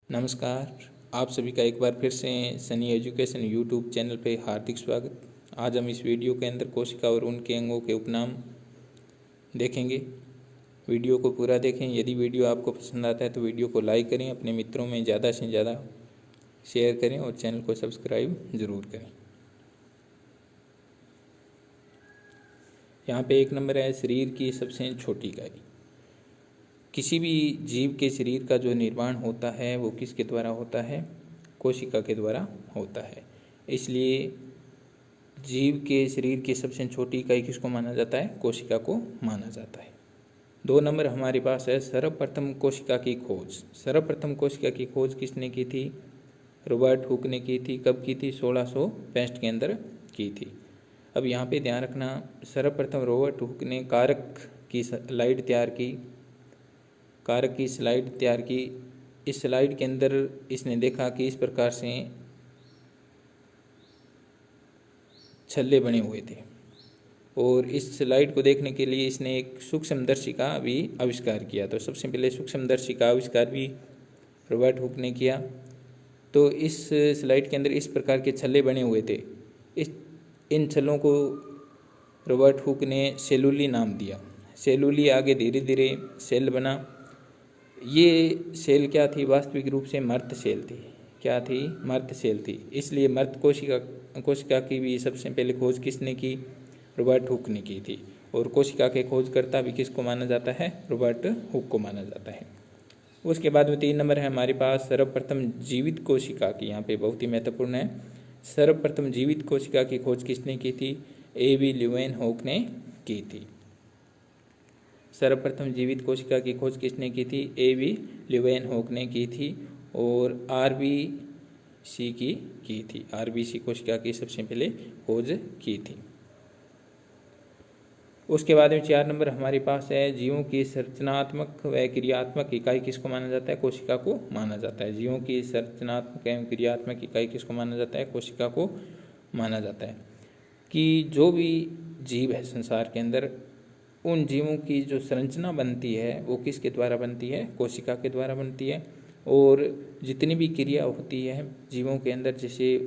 नमस्कार। आप सभी का एक बार फिर से सनी एजुकेशन यूट्यूब चैनल पे हार्दिक स्वागत। आज हम इस वीडियो के अंदर कोशिका और उनके अंगों के उपनाम देखेंगे। वीडियो को पूरा देखें। यदि वीडियो आपको पसंद आता है तो वीडियो को लाइक करें, अपने मित्रों में ज़्यादा से ज़्यादा शेयर करें और चैनल को सब्सक्राइब ज़रूर करें। यहाँ पे 1 नंबर है शरीर की सबसे छोटी इकाई। किसी भी जीव के शरीर का जो निर्माण होता है वो किसके द्वारा होता है? कोशिका के द्वारा होता है। इसलिए जीव के शरीर की सबसे छोटी इकाई किसको माना जाता है? कोशिका को माना जाता है। 2 नंबर हमारे पास है सर्वप्रथम कोशिका की खोज। सर्वप्रथम कोशिका की खोज किसने की थी? रॉबर्ट हुक ने की थी। कब की थी? 1665 के अंदर की थी। अब यहाँ पे ध्यान रखना, सर्वप्रथम रॉबर्ट हुक ने कारक की स्लाइड तैयार की। इस स्लाइड के अंदर इसने देखा कि इस प्रकार से छल्ले बने हुए थे और इस स्लाइड को देखने के लिए इसने एक सूक्ष्मदर्शी का भी आविष्कार किया। तो सबसे पहले सूक्ष्मदर्शी का आविष्कार भी रॉबर्ट हुक ने किया। तो इस स्लाइड के अंदर इस प्रकार के छल्ले बने हुए थे। इन छल्लों को रॉबर्ट हुक ने सेलुली नाम दिया। सेलुली आगे धीरे धीरे सेल बना। ये सेल क्या थी? वास्तविक रूप से मर्त सेल थी। क्या थी? मर्त सेल थी। इसलिए मर्त कोशिका की भी सबसे पहले खोज किसने की? रॉबर्ट हुक ने की थी। और कोशिका के खोजकर्ता भी किसको माना जाता है? रॉबर्ट हुक को माना जाता है। उसके बाद में 3 नंबर है हमारे पास सर्वप्रथम जीवित कोशिका की। यहाँ पे बहुत ही महत्वपूर्ण है। सर्वप्रथम जीवित कोशिका की खोज किसने की थी? A.V. ल्यूवेनहॉक ने की थी। सर्वप्रथम जीवित कोशिका की खोज किसने की थी? A.V. ल्यूवेनहॉक ने की थी और RBC की थी। RBC कोशिका की सबसे पहले खोज की थी। उसके बाद में 4 नंबर हमारे पास है जीवों की संरचनात्मक व क्रियात्मक इकाई किसको माना जाता है? कोशिका को माना जाता है। जीवों की संरचनात्मक एवं क्रियात्मक इकाई किसको माना जाता है? कोशिका को माना जाता है। कि जो भी जीव है संसार के अंदर, उन जीवों की जो संरचना बनती है वो किसके द्वारा बनती है? कोशिका के द्वारा बनती है। और जितनी भी क्रिया होती है जीवों के अंदर, जैसे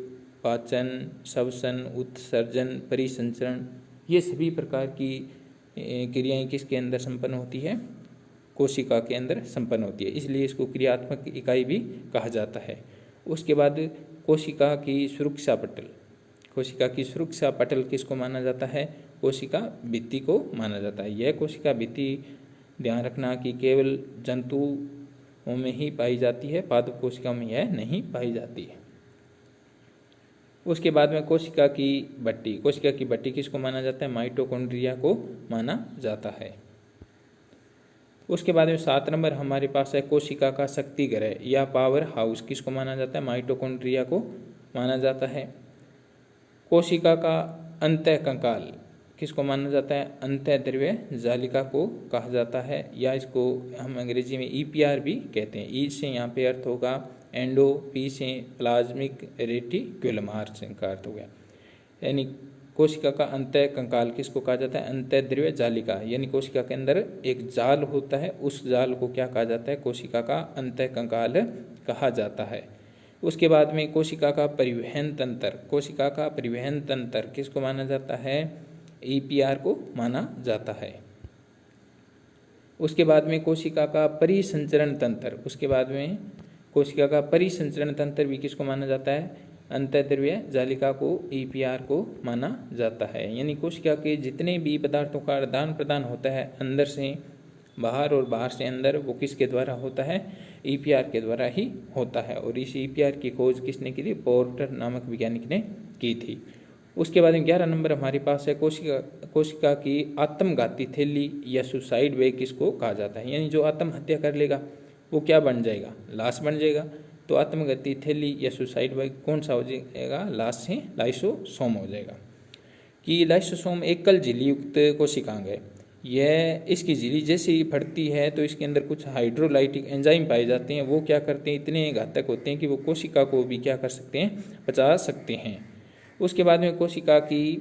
पाचन, श्वसन, उत्सर्जन, परिसंचरण, ये सभी प्रकार की क्रियाएं किसके अंदर संपन्न होती है? कोशिका के अंदर संपन्न होती है। इसलिए इसको क्रियात्मक इकाई भी कहा जाता है। उसके बाद कोशिका की सुरक्षा पटल। कोशिका की सुरक्षा पटल किसको माना जाता है? कोशिका भित्ति को माना जाता है। यह कोशिका भित्ति ध्यान रखना कि केवल जंतुओं में ही पाई जाती है, पादप कोशिका में यह नहीं पाई जाती है। उसके बाद में कोशिका की भट्टी। कोशिका की भट्टी किसको माना जाता है? माइटोकॉन्ड्रिया को माना जाता है। उसके बाद में 7 नंबर हमारे पास है कोशिका का शक्ति ग्रह या पावर हाउस किसको माना जाता है? माइटोकॉन्ड्रिया को माना जाता है। कोशिका का अंतःकंकाल किसको माना जाता है? अंतःद्रव्य जालिका को कहा जाता है, या इसको हम अंग्रेजी में EPR भी कहते हैं। ई से यहाँ पे अर्थ होगा एंडो, पी से प्लाज्मिक रेटिक्यूलम, आर से का अर्थ हो गया। यानी कोशिका का अंतःकंकाल किसको कहा जाता है? अंतःद्रव्य जालिका। यानी कोशिका के अंदर एक जाल होता है, उस जाल को क्या कहा जाता है? कोशिका का अंतःकंकाल कहा जाता है। उसके बाद में कोशिका का परिवहन तंत्र। कोशिका का परिवहन तंत्र किसको माना जाता है? EPR को माना जाता है। उसके बाद में कोशिका का परिसंचरण तंत्र। उसके बाद में कोशिका का परिसंचरण तंत्र भी किसको माना जाता है? अंतःद्रव्य जालिका को, EPR को माना जाता है। यानी कोशिका के जितने भी पदार्थों का आदान प्रदान होता है अंदर से बाहर और बाहर से अंदर, वो किसके द्वारा होता है? EPR के द्वारा ही होता है। और इस EPR की खोज किसने की थी? पोर्टर नामक वैज्ञानिक ने की थी। उसके बाद में 11 नंबर हमारे पास है कोशिका की आत्मघाती थैली या सुसाइड बैग किसको कहा जाता है? यानी जो आत्महत्या कर लेगा वो क्या बन जाएगा? लाश बन जाएगा। तो आत्मघाती थैली या सुसाइड बैग कौन सा हो जाएगा? लाश से लाइसोसोम हो जाएगा। कि लाइसोसोम एकल झिल्ली युक्त कोशिकांग है। यह इसकी झिल्ली जैसे ही फटती है तो इसके अंदर कुछ हाइड्रोलाइटिक एंजाइम पाए जाते हैं। वो क्या करते हैं? इतने घातक होते हैं कि वो कोशिका को भी क्या कर सकते हैं? पचा सकते हैं। उसके बाद में कोशिका की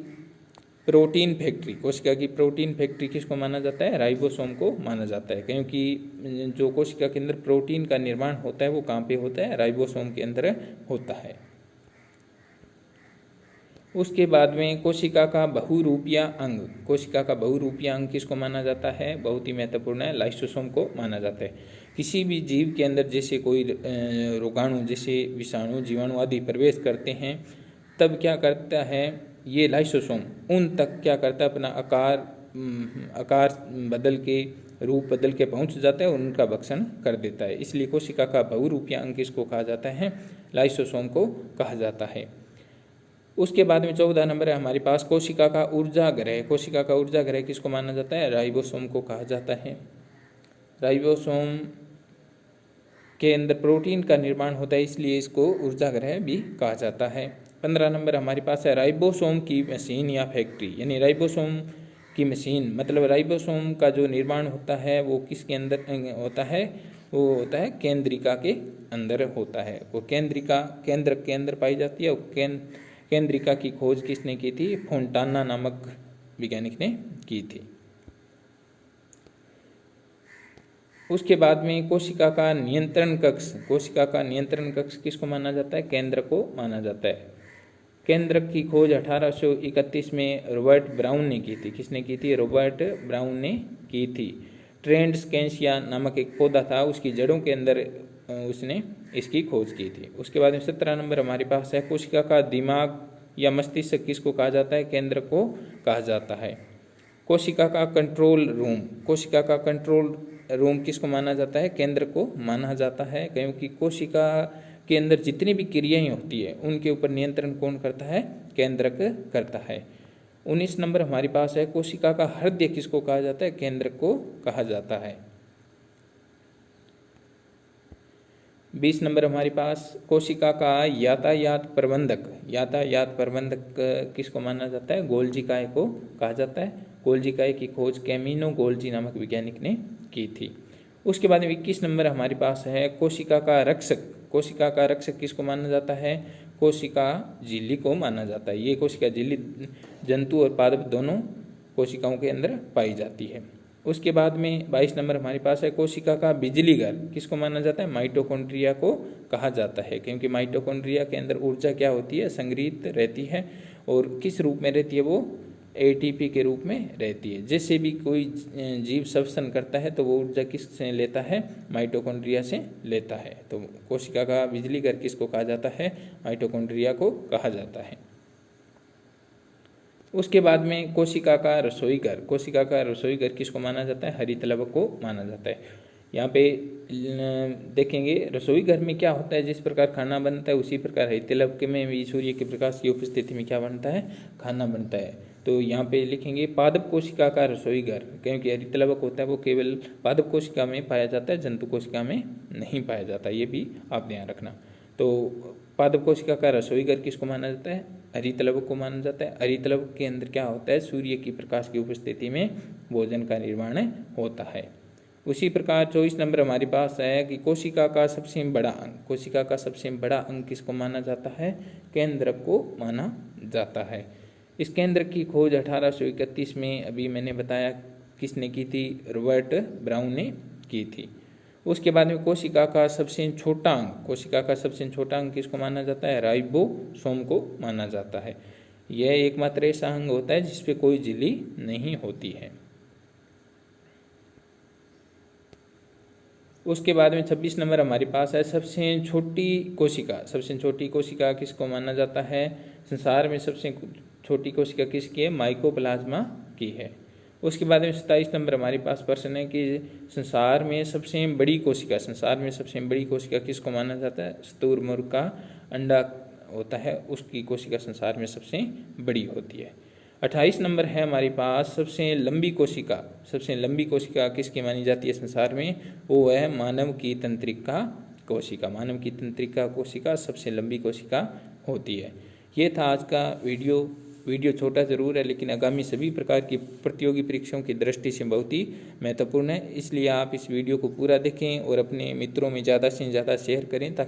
प्रोटीन फैक्ट्री, कोशिका की प्रोटीन फैक्ट्री किसको माना जाता है? राइबोसोम को माना जाता है, क्योंकि जो कोशिका के अंदर प्रोटीन का निर्माण होता है वो कहाँ पे होता है? राइबोसोम के अंदर होता है। उसके बाद में कोशिका का बहुरूपीय अंग, कोशिका का बहुरूपीय अंग किसको माना जाता है? बहुत ही महत्वपूर्ण है, लाइसोसोम को माना जाता है। किसी भी जीव के अंदर जैसे कोई रोगाणु, जैसे विषाणु, जीवाणु आदि प्रवेश करते हैं, तब क्या करता है ये लाइसोसोम, उन तक क्या करता है? अपना आकार बदल के, रूप बदल के पहुंच जाता है और उनका भक्षण कर देता है। इसलिए कोशिका का बहुरूपीय अंग किसको कहा जाता है? लाइसोसोम को कहा जाता है। उसके बाद में 14 नंबर है हमारे पास कोशिका का ऊर्जा ग्रह। कोशिका का ऊर्जा ग्रह किसको माना जाता है? राइबोसोम को कहा जाता है। राइबोसोम के अंदर प्रोटीन का निर्माण होता है, इसलिए इसको ऊर्जा ग्रह भी कहा जाता है। 15 नंबर हमारे पास है राइबोसोम की मशीन या फैक्ट्री, यानी राइबोसोम की मशीन मतलब राइबोसोम का जो निर्माण होता है वो किसके अंदर होता है? वो होता है केंद्रिका के अंदर होता है। वो केंद्रिका केंद्रक के अंदर पाई जाती है। और केंद्रिका की खोज किसने की थी? फोंटाना नामक वैज्ञानिक ने की थी। उसके बाद में कोशिका का नियंत्रण कक्ष, कोशिका का नियंत्रण कक्ष किसको माना जाता है? केंद्र को माना जाता है। केंद्रक की खोज 1831 में रॉबर्ट ब्राउन ने की थी। किसने की थी? रॉबर्ट ब्राउन ने की थी। ट्रेंड्सकैंसिया नामक एक पौधा था, उसकी जड़ों के अंदर उसने इसकी खोज की थी। उसके बाद में 17 नंबर हमारे पास है कोशिका का दिमाग या मस्तिष्क किसको कहा जाता है? केंद्र को कहा जाता है। कोशिका का कंट्रोल रूम, कोशिका का कंट्रोल रूम किसको माना जाता है? केंद्र को माना जाता है, क्योंकि कोशिका के अंदर जितनी भी क्रियाएं होती है उनके ऊपर नियंत्रण कौन करता है? केंद्रक करता है। 19 नंबर हमारे पास है कोशिका का हृदय किसको कहा जाता है? केंद्रक को कहा जाता है। 20 नंबर हमारे पास कोशिका का यातायात प्रबंधक, यातायात प्रबंधक किसको माना जाता है? गोल्जी काय को कहा जाता है। गोल्जी काय की खोज कैमिनो गोल्जी नामक वैज्ञानिक ने की थी। उसके बाद में 21 नंबर हमारे पास है कोशिका का रक्षक। कोशिका का रक्षक किसको माना जाता है? कोशिका झिल्ली को माना जाता है। ये कोशिका झिल्ली जंतु और पादप दोनों कोशिकाओं के अंदर पाई जाती है। उसके बाद में 22 नंबर हमारे पास है कोशिका का बिजली घर किसको माना जाता है? माइटोकॉन्ड्रिया को कहा जाता है, क्योंकि माइटोकॉन्ड्रिया के अंदर ऊर्जा क्या होती है? संग्रहित रहती है। और किस रूप में रहती है? वो एटीपी के रूप में रहती है। जैसे भी कोई जीव श्वसन करता है तो वो ऊर्जा किससे लेता है? माइटोकॉन्ड्रिया से लेता है। तो कोशिका का बिजली घर किसको कहा जाता है? माइटोकॉन्ड्रिया को कहा जाता है। उसके बाद में कोशिका का रसोई घर, कोशिका का रसोई घर किसको माना जाता है? हरितलवक को माना जाता है। यहाँ पे देखेंगे रसोई घर में क्या होता है, जिस प्रकार खाना बनता है उसी प्रकार हरितलवक में भी सूर्य के प्रकाश की उपस्थिति में क्या बनता है? खाना बनता है। तो यहाँ पे लिखेंगे पादप कोशिका का रसोई घर, क्योंकि हरितलवक होता है वो केवल पादप कोशिका में पाया जाता है, जंतु कोशिका में नहीं पाया जाता, ये भी आप ध्यान रखना। तो पादप कोशिका का रसोई घर किसको माना जाता है? हरितलवक को माना जाता है। हरितलवक के अंदर क्या होता है? सूर्य की प्रकाश की उपस्थिति में भोजन का निर्माण होता है। उसी प्रकार 24 नंबर हमारे पास है कि कोशिका का सबसे बड़ा अंग, कोशिका का सबसे बड़ा अंग किसको माना जाता है? केंद्रक को माना जाता है। इस केंद्र की खोज 1831 में अभी मैंने बताया किसने की थी? रॉबर्ट ब्राउन ने की थी। उसके बाद में कोशिका का सबसे छोटा अंग, कोशिका का सबसे छोटा अंग किसको माना जाता है? राइबोसोम को माना जाता है। यह एकमात्र ऐसा अंग होता है जिसपे कोई झिल्ली नहीं होती है। उसके बाद में 26 नंबर हमारे पास है सबसे छोटी कोशिका। सबसे छोटी कोशिका किसको माना जाता है? संसार में सबसे छोटी कोशिका किसकी है? माइकोप्लाज्मा की है। उसके बाद में 27 नंबर हमारे पास प्रश्न है कि संसार में सबसे बड़ी कोशिका, संसार में सबसे बड़ी कोशिका किसको माना जाता है? शुतुरमुर्ग का अंडा होता है, उसकी कोशिका संसार में सबसे बड़ी होती है। 28 नंबर है हमारे पास सबसे लंबी कोशिका। सबसे लंबी कोशिका किसकी मानी जाती है संसार में? वो है मानव की तंत्रिका कोशिका। मानव की तंत्रिका कोशिका सबसे लंबी कोशिका होती है। ये था आज का वीडियो छोटा जरूर है, लेकिन आगामी सभी प्रकार की प्रतियोगी परीक्षाओं की दृष्टि से बहुत ही महत्वपूर्ण है। इसलिए आप इस वीडियो को पूरा देखें और अपने मित्रों में ज़्यादा से ज़्यादा शेयर करें ताकि